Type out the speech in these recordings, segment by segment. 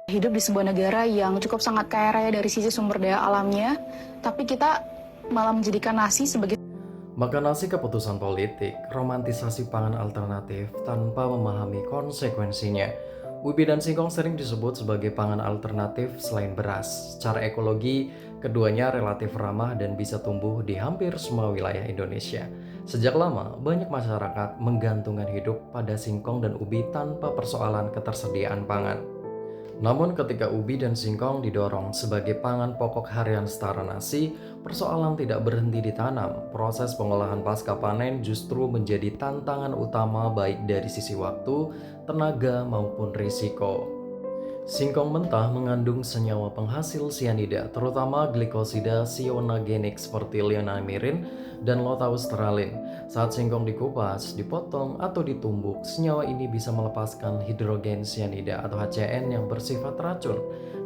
Hidup di sebuah negara yang cukup sangat kaya raya dari sisi sumber daya alamnya, tapi kita malah menjadikan nasi sebagai Makan nasi keputusan politik, romantisasi pangan alternatif tanpa memahami konsekuensinya. Ubi dan singkong sering disebut sebagai pangan alternatif selain beras. Secara ekologi, keduanya relatif ramah dan bisa tumbuh di hampir semua wilayah Indonesia. Sejak lama, banyak masyarakat menggantungkan hidup pada singkong dan ubi tanpa persoalan ketersediaan pangan. Namun ketika ubi dan singkong didorong sebagai pangan pokok harian setara nasi, persoalan tidak berhenti ditanam. Proses pengolahan pasca panen justru menjadi tantangan utama baik dari sisi waktu, tenaga maupun risiko. Singkong mentah mengandung senyawa penghasil sianida, terutama glikosida sionagenik seperti leonamirin dan lotaustralin. Saat singkong dikupas, dipotong, atau ditumbuk, senyawa ini bisa melepaskan hidrogen sianida atau HCN yang bersifat racun.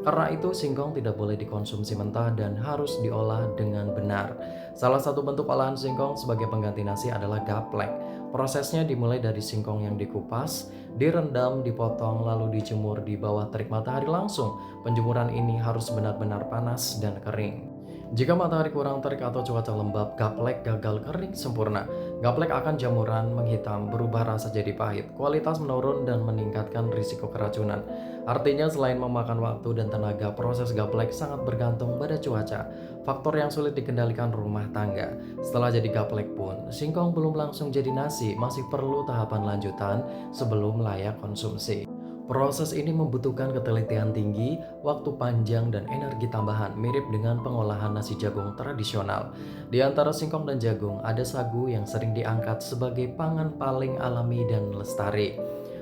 Karena itu, singkong tidak boleh dikonsumsi mentah dan harus diolah dengan benar. Salah satu bentuk olahan singkong sebagai pengganti nasi adalah gaplek. Prosesnya dimulai dari singkong yang dikupas, direndam, dipotong, lalu dijemur di bawah terik matahari langsung. Penjemuran ini harus benar-benar panas dan kering. Jika matahari kurang terik atau cuaca lembab, gaplek gagal kering sempurna. Gaplek akan jamuran, menghitam, berubah rasa jadi pahit, kualitas menurun dan meningkatkan risiko keracunan. Artinya selain memakan waktu dan tenaga, proses gaplek sangat bergantung pada cuaca. Faktor yang sulit dikendalikan rumah tangga. Setelah jadi gaplek pun, singkong belum langsung jadi nasi, masih perlu tahapan lanjutan sebelum layak konsumsi. Proses ini membutuhkan ketelitian tinggi, waktu panjang, dan energi tambahan, mirip dengan pengolahan nasi jagung tradisional. Di antara singkong dan jagung, ada sagu yang sering diangkat sebagai pangan paling alami dan lestari.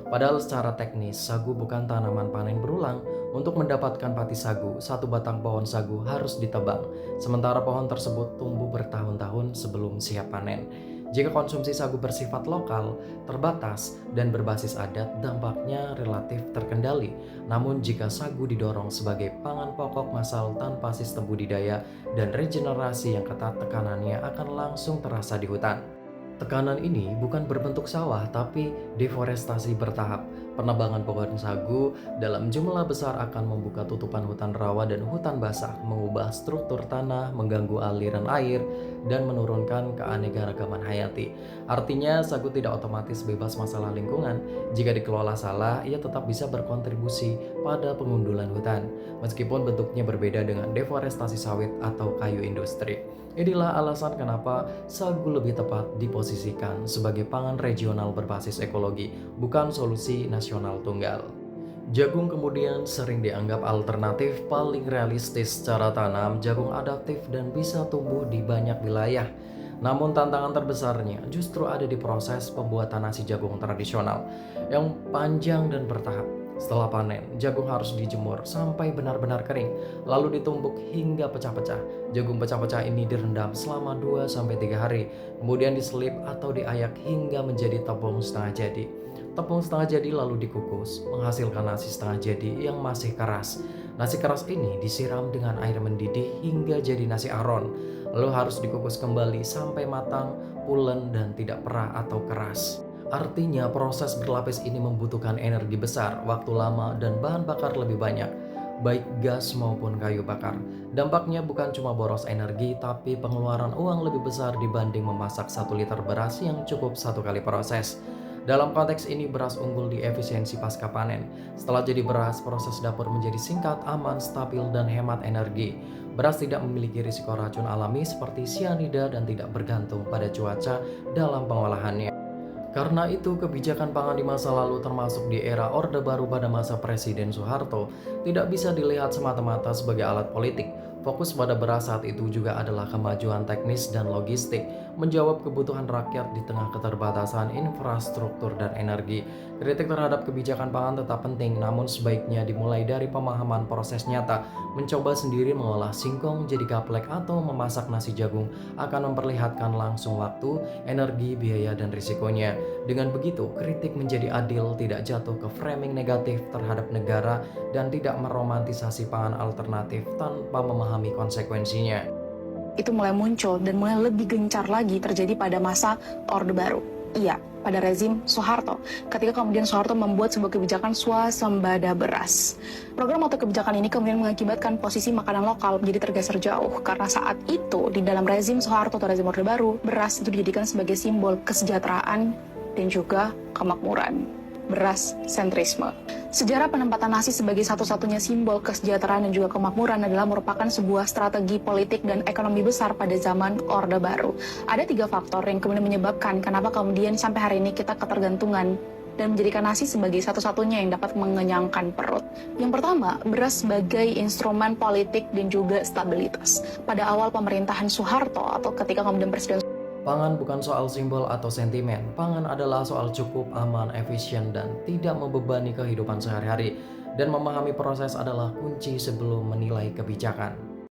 Padahal secara teknis, sagu bukan tanaman panen berulang. Untuk mendapatkan pati sagu, satu batang pohon sagu harus ditebang, sementara pohon tersebut tumbuh bertahun-tahun sebelum siap panen. Jika konsumsi sagu bersifat lokal, terbatas, dan berbasis adat, dampaknya relatif terkendali. Namun jika sagu didorong sebagai pangan pokok massal tanpa sistem budidaya dan regenerasi yang ketat, tekanannya akan langsung terasa di hutan. Tekanan ini bukan berbentuk sawah, tapi deforestasi bertahap. Penebangan pohon sagu dalam jumlah besar akan membuka tutupan hutan rawa dan hutan basah, mengubah struktur tanah, mengganggu aliran air, dan menurunkan keanekaragaman hayati. Artinya, sagu tidak otomatis bebas masalah lingkungan. Jika dikelola salah, ia tetap bisa berkontribusi pada pengundulan hutan, meskipun bentuknya berbeda dengan deforestasi sawit atau kayu industri. Inilah alasan kenapa sagu lebih tepat diposisikan sebagai pangan regional berbasis ekologi, bukan solusi nasional tunggal. Jagung kemudian sering dianggap alternatif paling realistis secara tanam. Jagung adaptif dan bisa tumbuh di banyak wilayah. Namun tantangan terbesarnya justru ada di proses pembuatan nasi jagung tradisional yang panjang dan bertahap. Setelah panen, jagung harus dijemur sampai benar-benar kering, lalu ditumbuk hingga pecah-pecah. Jagung pecah-pecah ini direndam selama 2-3 hari, kemudian diselip atau diayak hingga menjadi tepung setengah jadi. Tepung setengah jadi lalu dikukus, menghasilkan nasi setengah jadi yang masih keras. Nasi keras ini disiram dengan air mendidih hingga jadi nasi aron, lalu harus dikukus kembali sampai matang, pulen, dan tidak perah atau keras. Artinya proses berlapis ini membutuhkan energi besar, waktu lama, dan bahan bakar lebih banyak, baik gas maupun kayu bakar. Dampaknya bukan cuma boros energi, tapi pengeluaran uang lebih besar dibanding memasak 1 liter beras yang cukup 1 kali proses. Dalam konteks ini, beras unggul di efisiensi pasca panen. Setelah jadi beras, proses dapur menjadi singkat, aman, stabil, dan hemat energi. Beras tidak memiliki risiko racun alami seperti sianida dan tidak bergantung pada cuaca dalam pengolahannya. Karena itu, kebijakan pangan di masa lalu termasuk di era Orde Baru pada masa Presiden Soeharto tidak bisa dilihat semata-mata sebagai alat politik. Fokus pada beras saat itu juga adalah kemajuan teknis dan logistik, menjawab kebutuhan rakyat di tengah keterbatasan infrastruktur dan energi. Kritik terhadap kebijakan pangan tetap penting, namun sebaiknya dimulai dari pemahaman proses nyata. Mencoba sendiri mengolah singkong jadi gaplek atau memasak nasi jagung akan memperlihatkan langsung waktu, energi, biaya, dan risikonya. Dengan begitu, kritik menjadi adil, tidak jatuh ke framing negatif terhadap negara, dan tidak meromantisasi pangan alternatif tanpa memahami konsekuensinya. itu mulai muncul dan mulai lebih gencar lagi terjadi pada masa Orde Baru. Iya, pada rezim Soeharto, ketika kemudian Soeharto membuat sebuah kebijakan swasembada beras. Program atau kebijakan ini kemudian mengakibatkan posisi makanan lokal menjadi tergeser jauh, karena saat itu di dalam rezim Soeharto atau rezim Orde Baru, beras itu dijadikan sebagai simbol kesejahteraan dan juga kemakmuran. Beras sentrisme. Sejarah penempatan nasi sebagai satu-satunya simbol kesejahteraan dan juga kemakmuran adalah merupakan sebuah strategi politik dan ekonomi besar pada zaman Orde Baru. Ada 3 faktor yang kemudian menyebabkan kenapa kemudian sampai hari ini kita ketergantungan dan menjadikan nasi sebagai satu-satunya yang dapat mengenyangkan perut. Yang pertama, beras sebagai instrumen politik dan juga stabilitas. Pada awal pemerintahan Soeharto atau ketika kemudian Presiden Pangan bukan soal simbol atau sentimen. Pangan adalah soal cukup, aman, efisien, dan tidak membebani kehidupan sehari-hari. Dan memahami proses adalah kunci sebelum menilai kebijakan.